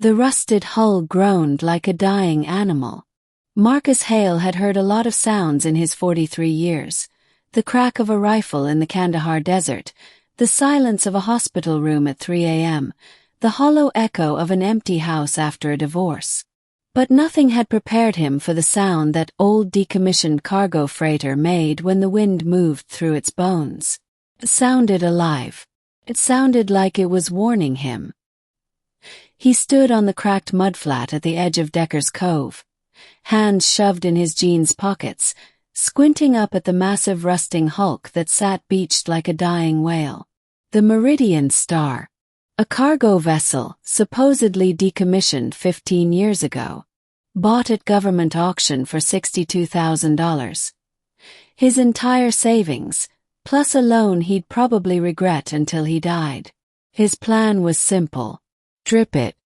The rusted hull groaned like a dying animal. Marcus Hale had heard a lot of sounds in his 43 years. The crack of a rifle in the Kandahar desert, the silence of a hospital room at 3 a.m., the hollow echo of an empty house after a divorce. But nothing had prepared him for the sound that old decommissioned cargo freighter made when the wind moved through its bones. It sounded alive. It sounded like it was warning him. He stood on the cracked mudflat at the edge of Decker's Cove, hands shoved in his jeans pockets, squinting up at the massive rusting hulk that sat beached like a dying whale. The Meridian Star, a cargo vessel supposedly decommissioned 15 years ago, bought at government auction for $62,000. His entire savings, plus a loan he'd probably regret until he died. His plan was simple. Strip it.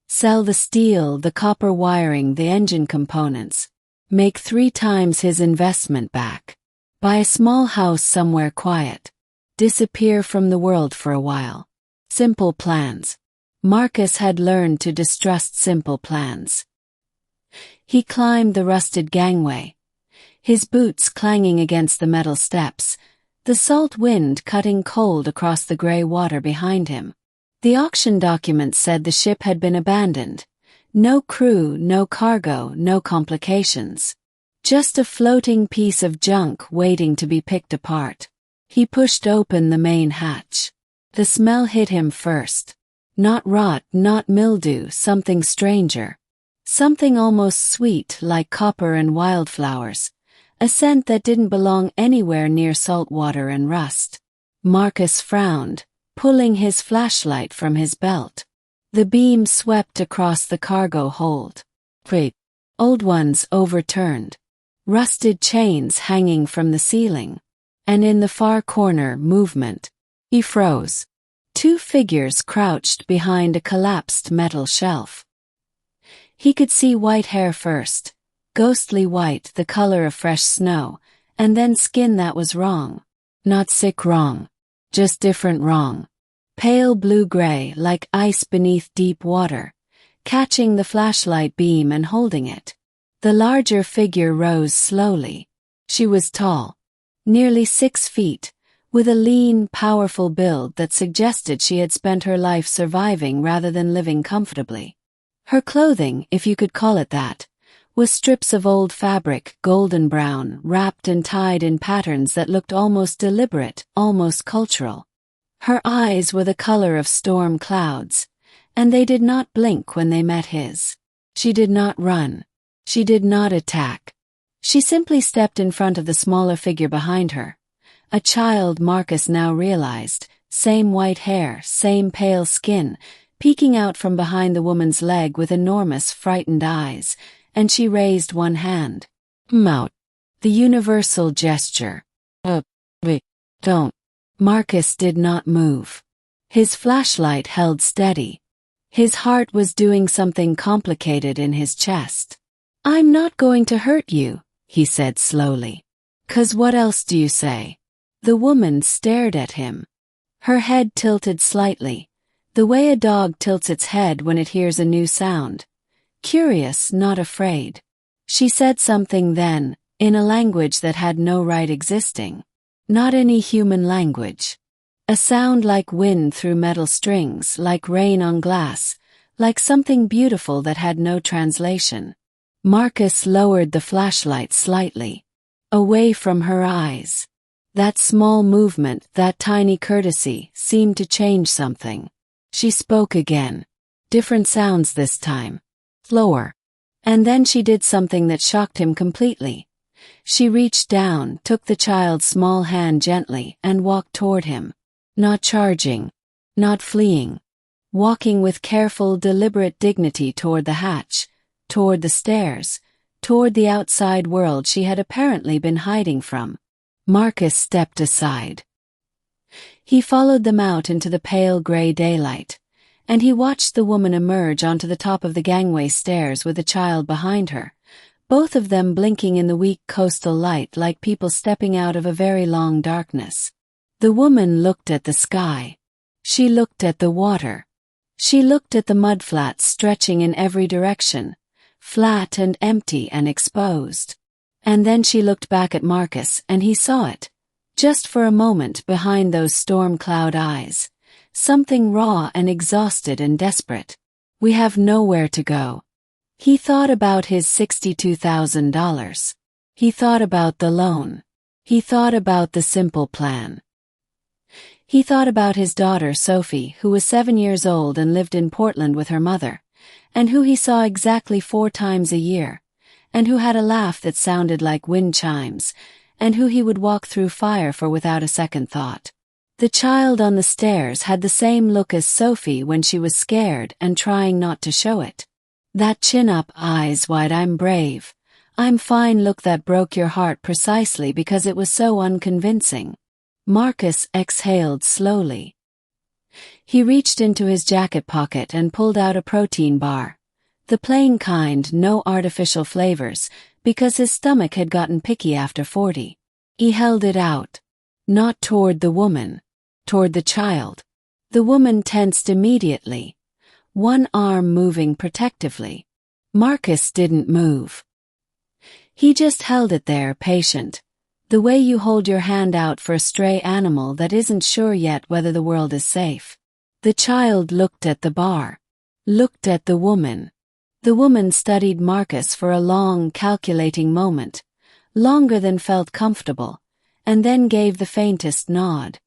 Sell the steel, the copper wiring, the engine components. Make 3 times his investment back. Buy a small house somewhere quiet. Disappear from the world for a while. Simple plans. Marcus had learned to distrust simple plans. He climbed the rusted gangway, his boots clanging against the metal steps, the salt wind cutting cold across the gray water behind him. The auction documents said the ship had been abandoned. No crew, no cargo, no complications. Just a floating piece of junk waiting to be picked apart. He pushed open the main hatch. The smell hit him first. Not rot, not mildew, something stranger. Something almost sweet like copper and wildflowers. A scent that didn't belong anywhere near salt water and rust. Marcus frowned, pulling his flashlight from his belt. The beam swept across the cargo hold. Great. Old ones overturned. Rusted chains hanging from the ceiling. And in the far corner, movement. He froze. 2 figures crouched behind a collapsed metal shelf. He could see white hair first. Ghostly white, the color of fresh snow, and then skin that was wrong. Not sick wrong. Just different wrong. Pale blue-gray, like ice beneath deep water, catching the flashlight beam and holding it. The larger figure rose slowly. She was tall, nearly 6 feet, with a lean, powerful build that suggested she had spent her life surviving rather than living comfortably. Her clothing, if you could call it that, was strips of old fabric, golden brown, wrapped and tied in patterns that looked almost deliberate, almost cultural. Her eyes were the color of storm clouds, and they did not blink when they met his. She did not run. She did not attack. She simply stepped in front of the smaller figure behind her. A child, Marcus now realized, same white hair, same pale skin, peeking out from behind the woman's leg with enormous, frightened eyes, and she raised one hand. Out. The universal gesture. Don't. Marcus did not move. His flashlight held steady. His heart was doing something complicated in his chest. I'm not going to hurt you, he said slowly. 'Cause what else do you say? The woman stared at him. Her head tilted slightly, the way a dog tilts its head when it hears a new sound. Curious, not afraid. She said something then, in a language that had no right existing. Not any human language. A sound like wind through metal strings, like rain on glass, like something beautiful that had no translation. Marcus lowered the flashlight slightly, away from her eyes. That small movement, that tiny courtesy, seemed to change something. She spoke again. Different sounds this time. Slower. And then she did something that shocked him completely. She reached down, took the child's small hand gently, and walked toward him. Not charging. Not fleeing. Walking with careful, deliberate dignity toward the hatch, toward the stairs, toward the outside world she had apparently been hiding from. Marcus stepped aside. He followed them out into the pale gray daylight, and he watched the woman emerge onto the top of the gangway stairs with the child behind her, both of them blinking in the weak coastal light like people stepping out of a very long darkness. The woman looked at the sky. She looked at the water. She looked at the mudflats stretching in every direction, flat and empty and exposed. And then she looked back at Marcus and he saw it, just for a moment behind those storm cloud eyes, something raw and exhausted and desperate. We have nowhere to go. He thought about his $62,000. He thought about the loan. He thought about the simple plan. He thought about his daughter Sophie, who was 7 years old and lived in Portland with her mother, and who he saw exactly 4 times a year, and who had a laugh that sounded like wind chimes, and who he would walk through fire for without a second thought. The child on the stairs had the same look as Sophie when she was scared and trying not to show it. That chin-up, eyes wide, I'm brave, I'm fine look that broke your heart precisely because it was so unconvincing. Marcus exhaled slowly. He reached into his jacket pocket and pulled out a protein bar. The plain kind, no artificial flavors, because his stomach had gotten picky after 40. He held it out. Not toward the woman. Toward the child. The woman tensed immediately, one arm moving protectively. Marcus didn't move. He just held it there, patient, the way you hold your hand out for a stray animal that isn't sure yet whether the world is safe. The child looked at the bar. Looked at the woman. The woman studied Marcus for a long, calculating moment, longer than felt comfortable, and then gave the faintest nod.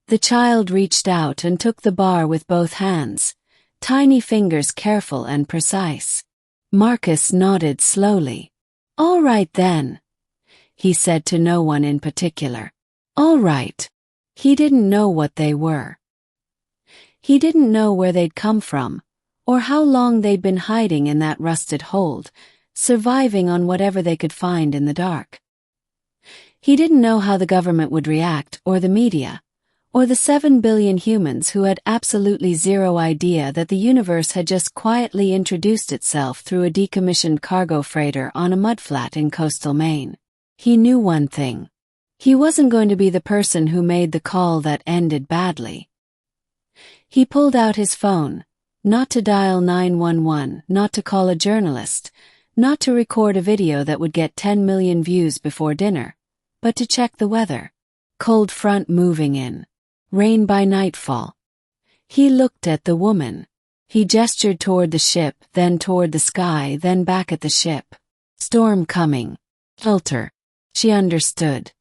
The child reached out and took the bar with both hands, tiny fingers careful and precise. Marcus nodded slowly. "All right then," he said to no one in particular. "All right." He didn't know what they were. He didn't know where they'd come from, or how long they'd been hiding in that rusted hold, surviving on whatever they could find in the dark. He didn't know how the government would react, or the media, or the 7 billion humans who had absolutely zero idea that the universe had just quietly introduced itself through a decommissioned cargo freighter on a mudflat in coastal Maine. He knew one thing. He wasn't going to be the person who made the call that ended badly. He pulled out his phone, not to dial 911, not to call a journalist, not to record a video that would get 10 million views before dinner, but to check the weather. Cold front moving in. Rain by nightfall. He looked at the woman. He gestured toward the ship, then toward the sky, then back at the ship. Storm coming. Filter. She understood.